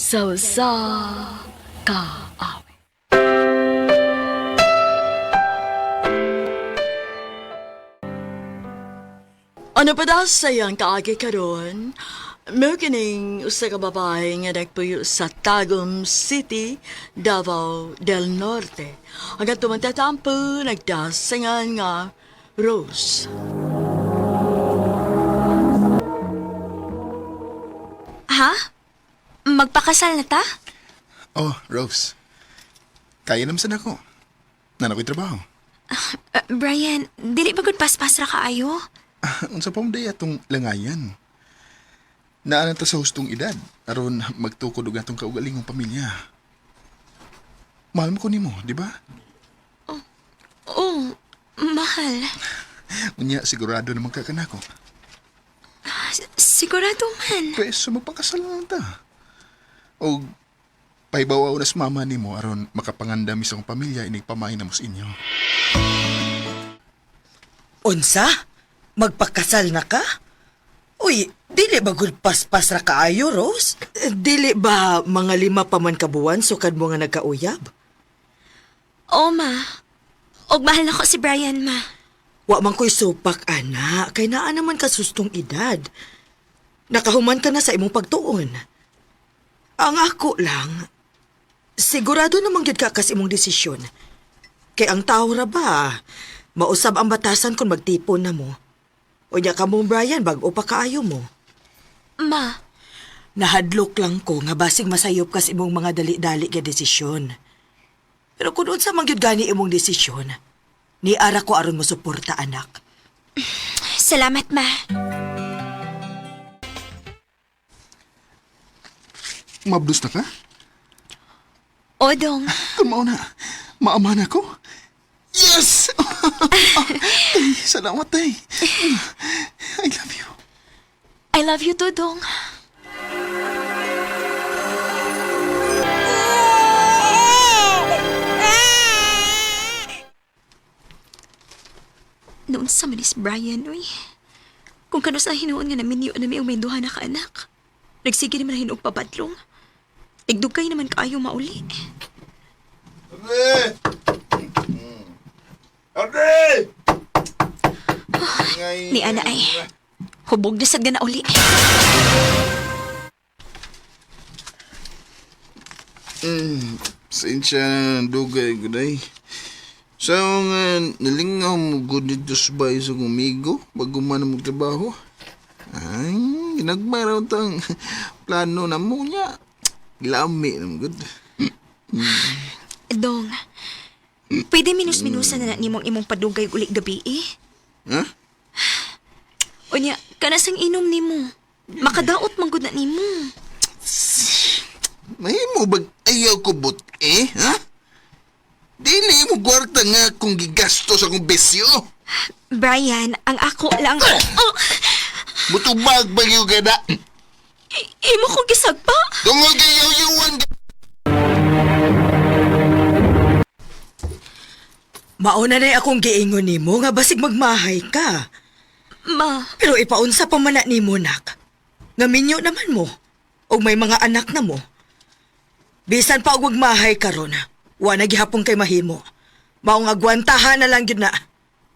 Sausa ka awi. Ano pa daw sayang kaagi karon? May kining usa ka babae nga nagpuyo sa Tagum City, Davao del Norte. Hanggang tumatatampo, nagdasingan nga Rose. Ha? Magpakasal na ta? Oh, Rose. Kaya naman sana ako. Nana ko'y trabaho. Brian, dili ba gud paspas ra kaayo? Unsa pa mo day atong langayan. Naanan ta sa hustong edad. Aron magtukod og atong kaugalingong pamilya. Mahal mo ko nimo, di ba? Oh, mahal. Unya, sigurado naman ka kanako. Sigurado man. Pwes, magpakasal na lang ta. O, pahibawaw na sa mama nimo aron makapangandam isang pamilya inig pamahin na mo sa inyo. Unsa? Magpakasal na ka? Uy, dili ba gud paspas ra kaayo, Rose? Dili ba mga 5 pa man kabuwan sukad mo nga nagkauyab? Oo, ma. Og mahal na ko si Brian, ma. Wa man ko'y supak, ana. Kay naa naman ka sustong edad. Nakahuman ka na sa imong pagtuon. Ang ako lang, sigurado namang gyud ka kas imong desisyon. Kay ang tao ra ba, mausab ang batasan kung magtipon na mo. Unya ka mo, Brian, bag-o pa kaayo mo. Ma, Nahadlok lang ko nga basig masayop kas imong mga dali-dali nga desisyon. Pero kung unsa man gyud gani imong desisyon, ni ara ko aron mo suporta, anak. salamat, ma. Mabdos na ka? Odong, Kamao na. Maaman ako. Yes! Ay, salamat, tay. I love you. I love you too, Dong. Noon sa manis Brian, uy. Kung kano sa hinuon nga namin yun na may duha na ka-anak. Nagsige naman na hinuog papadlong. Tigdugay naman kaayo mauli. Ate! Ate! Ni Ana ay, hubog na sad nga na uli. Sensya na dugay guday. Sa nga nalingaw mo gud dito sa bahay sa gumigo bago man mo trabaho. Ay, ginagmaraw tang plano na mo niya. Lami naman gud. Dong, pwede minus-minusan na nimong imong padugay uli gabi eh. Ha? Unya, kanasang inom nimo. Makadaot man gud na nimo. May mo bag ayaw ko but ha? Dili mo gwarta nga kung gigastos akong besyo. Brian, ang ako lang... Oh, Mutubag bagyo gada. imo ko gisagpa. Tungod kayo yuwan. Mauna na akong giingon nimo nga basig magmahay ka. Ma, Pero ipaunsa pa man na nimo, nak. Nga minyo naman mo. O may mga anak na mo. Bisan pa og magmahay karon, wa na gihapon kay mahimo. Mao nga gwantahan na lang gyud na.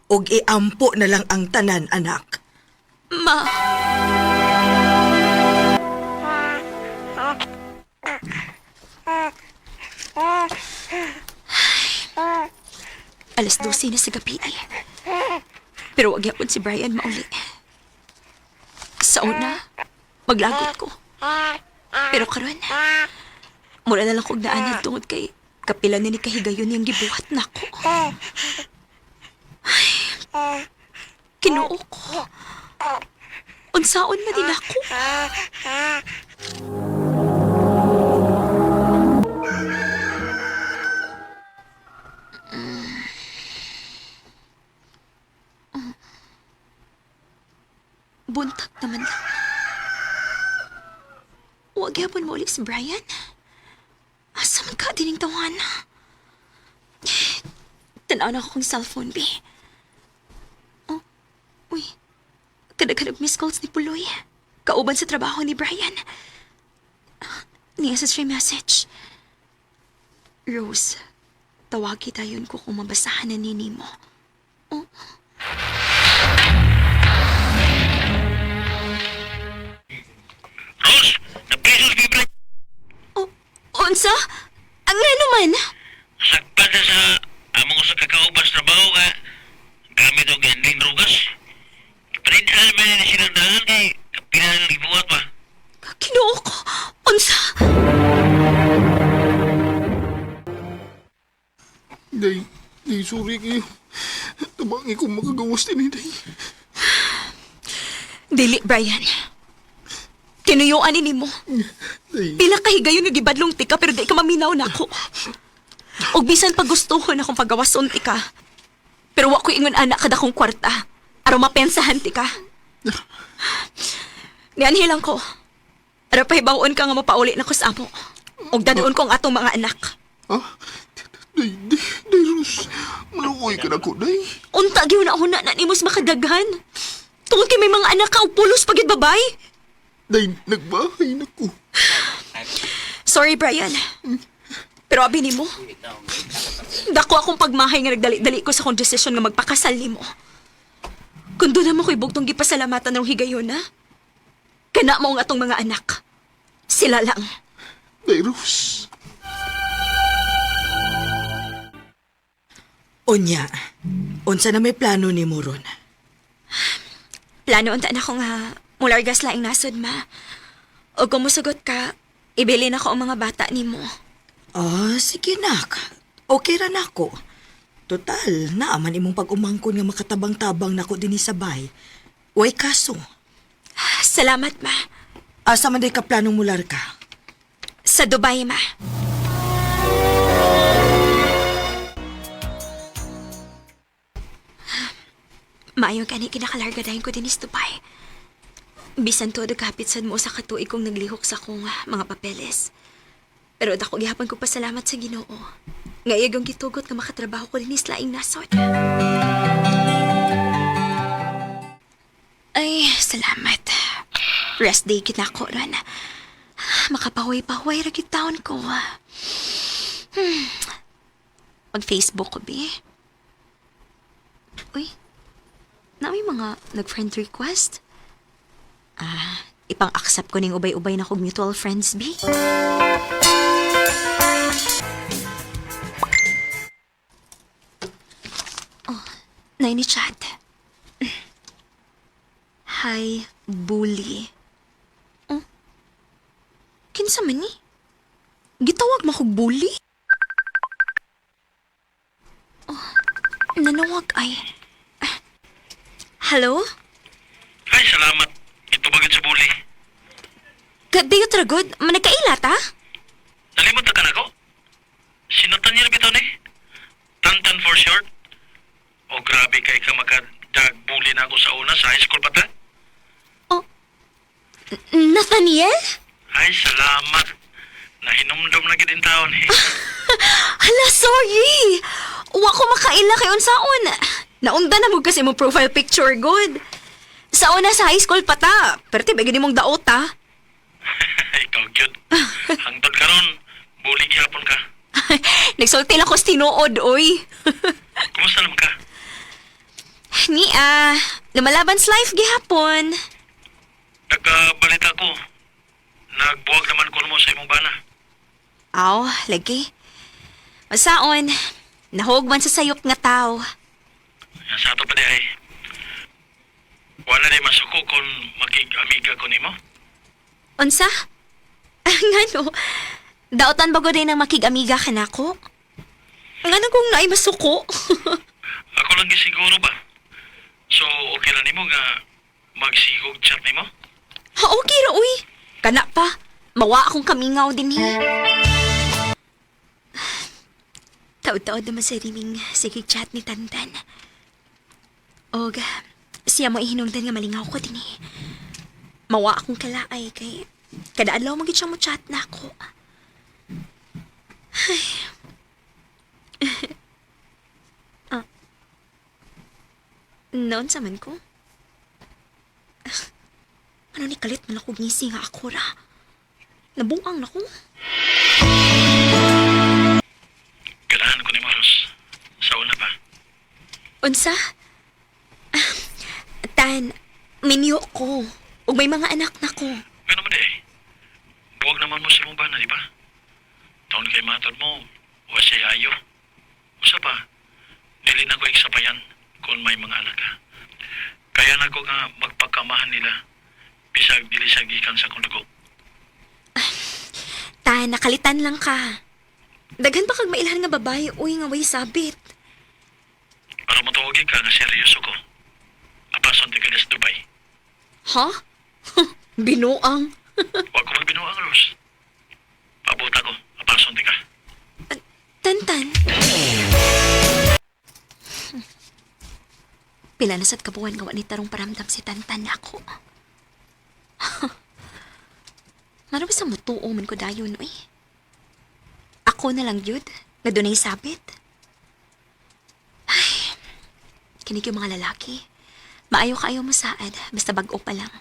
Og iampo na lang ang tanan, anak. ma. Alas 12 na sa gabi ay. Pero wag yapon si Brian mauli. Sa una, maglagot ko. Pero karon, mula na lang kong naanan tungod kay kapila ni kahigayon niyang gibuhat na ko. Ay, kinuo ko. Unsaon man din ako. Buntag naman lang. Huwag yapon mo ulit si Brian. Asa man ka dining tawana? Tanaw na akong cellphone, B. Oh, uy. Kada-kada miss calls ni Puloy. Kauban sa trabaho ni Brian. Niya sa stream message. Rose, tawagi tayon ko kung mabasahan na nini mo. Oh. Rose, naprisos kay Brian. Oh, unsa? Ang nga naman? Sakpan na sa among usa ka kaubas trabaho ka. Gamit og ending drugas. Parindahan man ni silang dahan kay kapilan ng ibuhat pa. Kinuo ko. Unsa? Day, sorry kayo. Tabangi ko makagawas din day. Dili, Brian. Tinuyuan ni mo. Day, Pila kahigayon nga gibadlong tika pero di ka maminaw na ako. Og bisan pag gustuhon akong pagawason tika. Pero wa ko ingon anak kada kong kwarta. Araw mapensahan tika. Nianhilang ko. Araw pahibawon ka nga mapauli na ko sa amo. Og dadoon ko ang atong mga anak. ha? Day, Rose. Malukoy ka na ko, day. Unta gyud na una na nimos makadaghan. Tungod kay may mga anak ka og pulos pagid babay. Day, nagbahay na ko. Sorry, Brian. Pero abi nimo. Dako akong pagmahay nga nagdali-dali ko sa akong desisyon nga magpakasal nimo. Kung doon mo ko'y bugtong gipasalamatan ng higayon, ha? Kana mo ang atong mga anak. Sila lang. Day, Rose. Unya, unsa na may plano ni mo ron? Plano unta na ko nga mulargas laing nasod, ma. O kung musugot ka, ibili na ko ang mga bata nimo. Sige nak. Okay ra nako. Total, naaman imong pag-umangkon nga makatabang-tabang nako dinhi sa bay. Way kaso. Salamat, ma. Asa man day ka planong mular ka? Sa Dubai, ma. Maayo gani kinakalarga dahin ko din is Dubai. Bisan todo kapit sad mo sa katuig kong naglihok sa kong mga papeles. Pero dako gihapon ko pasalamat sa Ginoo. Nga iyang gitugot nga makatrabaho ko din is laing nasod. Ay, salamat. Rest day kita ko ron. Makapahuay-pahuay ra gyud taon ko. Mag-Facebook ko, be. Uy, na may mga nag-friend request? Ipang-accept ko ning ubay-ubay na kong mutual friends, be. Oh, na ni chat. Hi, bully. Oh, kinsa man ni? Gitawag mo kog bully? Oh, nanawag ay. Hello? Ay, salamat. Ito bagay sa buli. Kadiyo tragod, managkaila ta? Nalimot na ka na ko? Sinutan niya na bitaw ni? Tantan for short? O grabe kay ka makadag-bully na ako sa una sa high school pa ta? Nathaniel? Ay, salamat. Nahinumdum na gidin taon eh. Hala, sorry! Uwa ko makaila kay unsaon. Naunda na mo kasi mo profile picture, good. Sa una sa high school pa ta, pero tibay gini mong daot ta. Ikaw, cute. Hangtod ka ron. Bully gihapon ka. Nagsulti lang ko sa tinuod, oy. Kumusta naman ka? Lumalaban sa life gihapon. Nagkabalita ko. Nagbuwag naman ko mo sa imong bana. Aw, lagi. Masaon, nahugman sa sayop nga tao. Yan sa ato pa di ay. Wala na masuko kung makig-amiga ko nimo. Unsa? Ngano? Daotan bago din ang makig-amiga ka na ko? Ngano kung naay masuko? Ako lang gisiguro ba? So, okay lang nimo nga magsigog chat nimo? Ha, okay ra, uy. Kana pa, mawa akong kamingaw din eh. Taod-taod naman sa riming sige chat ni Tantan. Og, siya mo ihinungdan nga malingaw ko din eh. Mawa akong kalaay kay kada adlaw magit siya mo chat na ako. Ay. Noon sa man ko? Ano ni kalit man ako gising nga ako ra? Nabuang na ko. Ganahan ko ni Maros. Sa una pa. Unsa? Ah, Tan, minyo ko. Ug may mga anak na ko. Nga naman eh. Buwag naman mo sa mong bana, di ba? Taon kay matod mo, wa siya ayo. Usa pa, dili na ko iksapayan kung may mga anak ka. Kaya na ko nga magpagkamahan nila, bisag dili siya gikan sa kong dugo. Tan, nakalitan lang ka. Daghan pa kag mailhan nga babae, uy nga way sabit. Para matuwagin ka nga seryoso ko. Apason ti ka sa Dubai. Ha? Binuang. Huwag ko magbinuang, Rose. Pabuta ko, apason ti ka. Tantan. Pila na sad kabuan gawa ni tarong paramdam si Tantan ako. Maro ba sa mutuo man ko dayon, uy? Ako na lang yun, nga dunay sabit. Ay, kinig yung mga lalaki. Maayo kaayo mo saad, basta bag-o pa lang.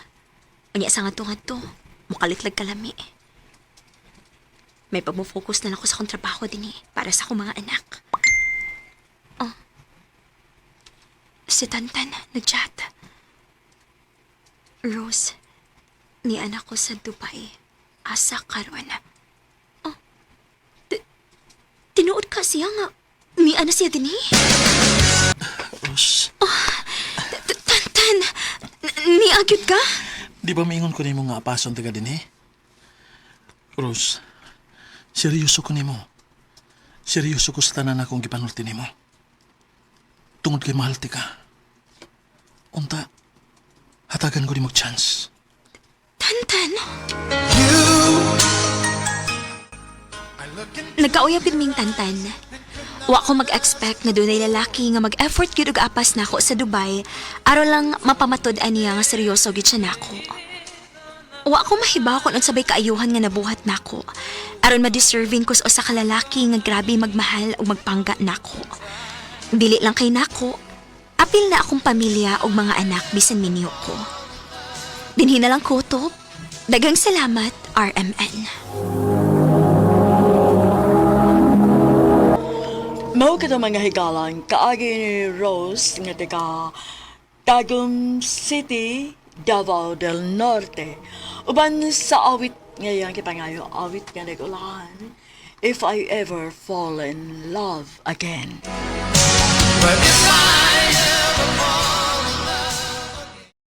Unya sa nga to, mukalitlag kalami. May pagmo-focus na lang ako sa akong trabaho din para sa akong mga anak. Oh. Si Tantan, nag-chat. Rose, ni anak ko sa Dubai. Asa karon. Oh. Tinuod ka siya nga. Ni ana siya din Rose, Tantan, ni agyud ka? di ba maingon ko nimo nga apason taga din Rose, seryoso ko nimo. Seryoso ko sa tanan akong gipanulti nimo. Tungod kay mahal ti ka. Unta, hatagan ko nimo chance. Tantan. Nagkauyab din ming Tantan. Wa ko mag-expect na dunay lalaki nga mag-effort gyud og apas nako sa Dubai aron lang mapamatud-an niya nga seryoso gyud siya nako. Wa ko mahibaw kung unsabay kaayuhan nga nabuhat nako aron ma-deserving ko sa usa ka lalaki nga grabe magmahal ug magpangga nako. Dili lang kay nako, apil na akong pamilya ug mga anak bisan minyo ko. Dinhi na lang kutob. Daghang salamat, RMN. Mao ka mga higalang kaagi ni Rose nga taga Tagum City, Davao del Norte. Uban sa awit ngayon kipangayo awit nga nagulahan. If I ever fall in love again. But if I ever fall